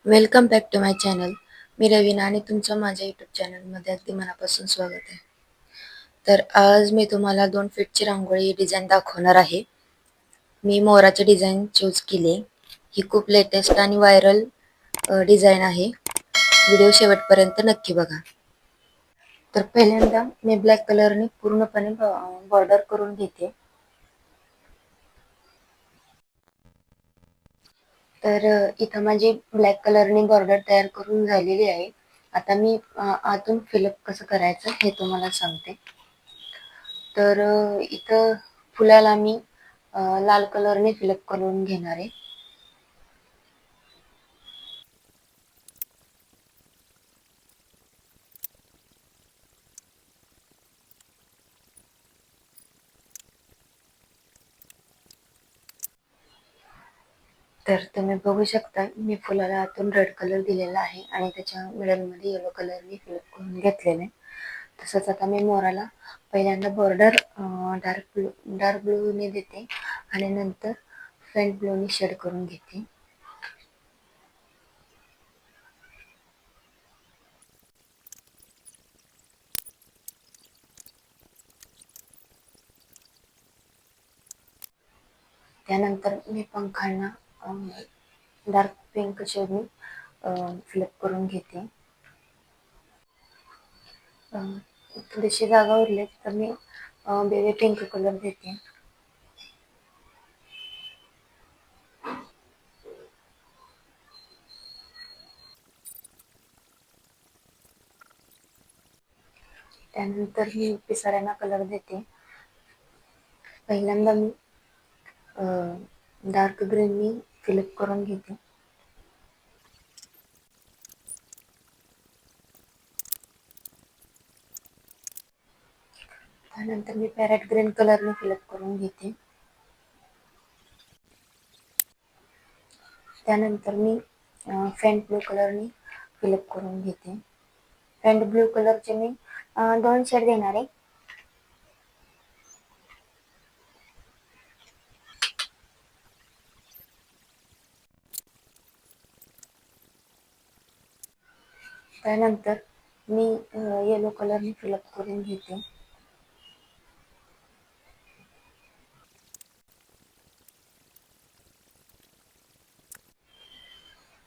Welcome back to my channel. मी रवीना आणि तुमचं माझ्या यूट्यूब चॅनलमध्ये अगदी मनापासून स्वागत आहे. तर आज मी तुम्हाला 2 फीटची रांगोळी डिझाईन दाखवणार आहे. मी मोराची डिझाईन चूज केली. ही खूप लेटेस्ट आणि व्हायरल डिझाईन आहे. व्हिडिओ शेवटपर्यंत नक्की बघा. तर पहिल्यांदा मी ब्लॅक कलरने पूर्णपणे बॉर्डर करून घेते. तर इथं माझी ब्लॅक कलरने बॉर्डर तयार करून झालेली आहे. आता मी आतून फिलअप कसं करायचं हे तुम्हाला सांगते. तर इथं फुलाला मी लाल कलरने फिलअप करून घेणार आहे. तर तुम्ही बघू शकता मी फुलाला आतून रेड कलर दिलेला आहे आणि त्याच्या मिडलमध्ये येलो कलरने फिलअप करून घेतलेले आहे. तसंच आता मी मोराला पहिल्यांदा बॉर्डर डार्क ब्लूने देते आणि नंतर फेंट ब्लूने शेड करून घेते. त्यानंतर मी पंखांना डार्क पिंक शेडने फिलअप करून घेते. थोडीशी जागा उरली तर मी बेबी पिंक कलर देते. त्यानंतर मी पिसाऱ्यांना कलर देते. पहिल्यांदा मी डार्क ग्रीननी फिलअप करून घेते. त्यानंतर मी पॅरेट ग्रीन कलरने फिलअप करून घेते. त्यानंतर मी फेंट ब्लू कलरने फिलअप करून घेते. फेंट ब्लू कलरचे मी 2 शेड देणार आहे. त्यानंतर मी येलो कलरने फिलअप करून घेते.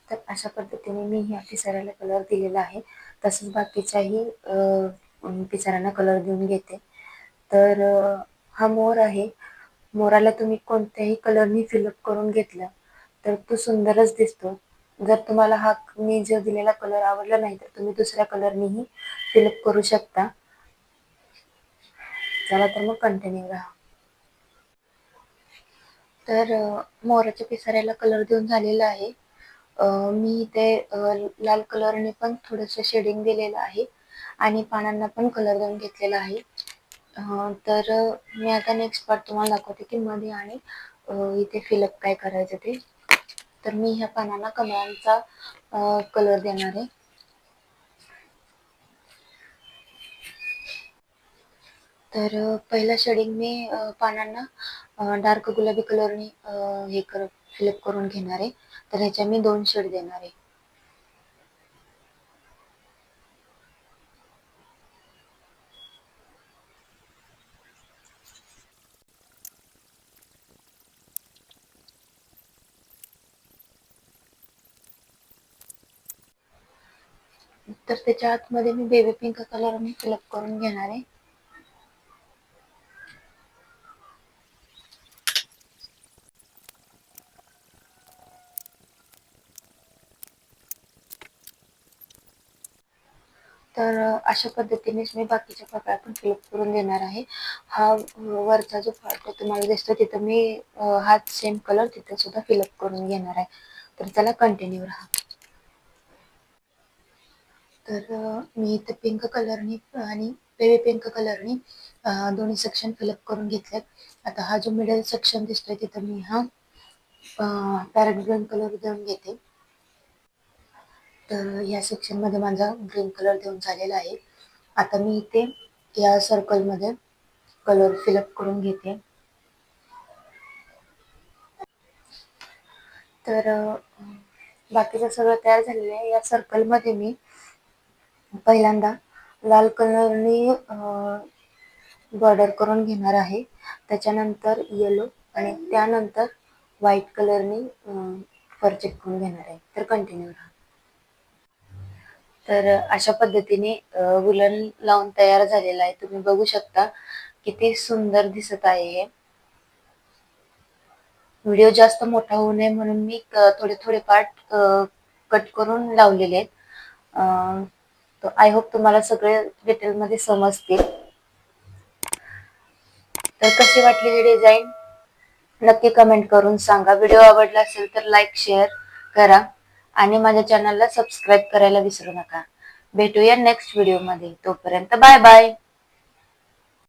तर अशा पद्धतीने मी ह्या पिसाऱ्याला कलर दिलेला आहे. तसंच बाकीच्याही पिसाऱ्यांना कलर देऊन घेते. तर हा मोर आहे. मोराला तुम्ही कोणत्याही कलरनी फिलअप करून घेतला तर तो सुंदरच दिसतो. जर तुम्हाला हा मी जो दिलेला कलर आवडला नाही तर तुम्ही दुसऱ्या कलरनीही फिलअप करू शकता. चला तर मग कंटिन्यू राहा. तर मोराच्या पिसाऱ्याला कलर देऊन झालेला आहे. मी ते लाल कलरने पण थोडंसं शेडिंग दिलेलं आहे आणि पानांना पण कलर देऊन घेतलेला आहे. तर मी आता नेक्स्ट पार्ट तुम्हाला दाखवते की मध्ये आणि इथे फिलअप काय करायचं ते. तर मी ह्या पानांना कमळांचा कलर देणार आहे. तर पहिला शेडिंग मी पानांना डार्क गुलाबी कलरने फिलअप करून घेणार आहे. तर ह्याच्या मी 2 शेड देणार आहे. तर त्याच्या आतमध्ये मी बेबी पिंक कलरने फिलअप करून घेणार आहे. तर अशा पद्धतीनेच मी बाकीच्या पाकळ्या पण फिलअप करून देणार आहे. हा वरचा जो पार्ट तुम्हाला दिसतो तिथं मी हाच सेम कलर तिथे सुद्धा फिलअप करून घेणार आहे. तर चला कंटिन्यू राहा. तर मी इथे पिंक कलरनी आणि बेबी पिंक कलरनी दोन्ही सेक्शन फिलअप करून घेतलेत. आता हा जो मिडल सेक्शन दिसतोय तिथं मी हा पॅरेट ग्रीन कलर देऊन घेते. तर या सेक्शनमध्ये माझा ग्रीन कलर देऊन झालेला आहे. आता मी इथे या सर्कलमध्ये कलर फिलअप करून घेते. तर बाकीचं सगळं तयार झालेलं आहे. या सर्कल मध्ये मी पहिल्यांदा लाल कलरने बॉर्डर करून घेणार आहे, त्याच्यानंतर येलो आणि त्यानंतर व्हाईट कलरने फर चिटकवून घेणार आहे. तर कंटिन्यू राहा. तर अशा पद्धतीने वुलन लावून तयार झालेला आहे. तुम्ही बघू शकता किती सुंदर दिसत आहे हे. व्हिडिओ जास्त मोठा होऊ नये म्हणून मी थोडे थोडे पार्ट कट करून लावलेले आहेत. तर आय होप तुम्हाला सगळे डिटेलमध्ये समजतील. तर कशी वाटली ही डिझाईन नक्की कमेंट करून सांगा. व्हिडिओ आवडला असेल तर लाईक शेअर करा आणि माझ्या चॅनलला सबस्क्राईब करायला विसरू नका. भेटूया नेक्स्ट व्हिडिओमध्ये. तोपर्यंत बाय बाय.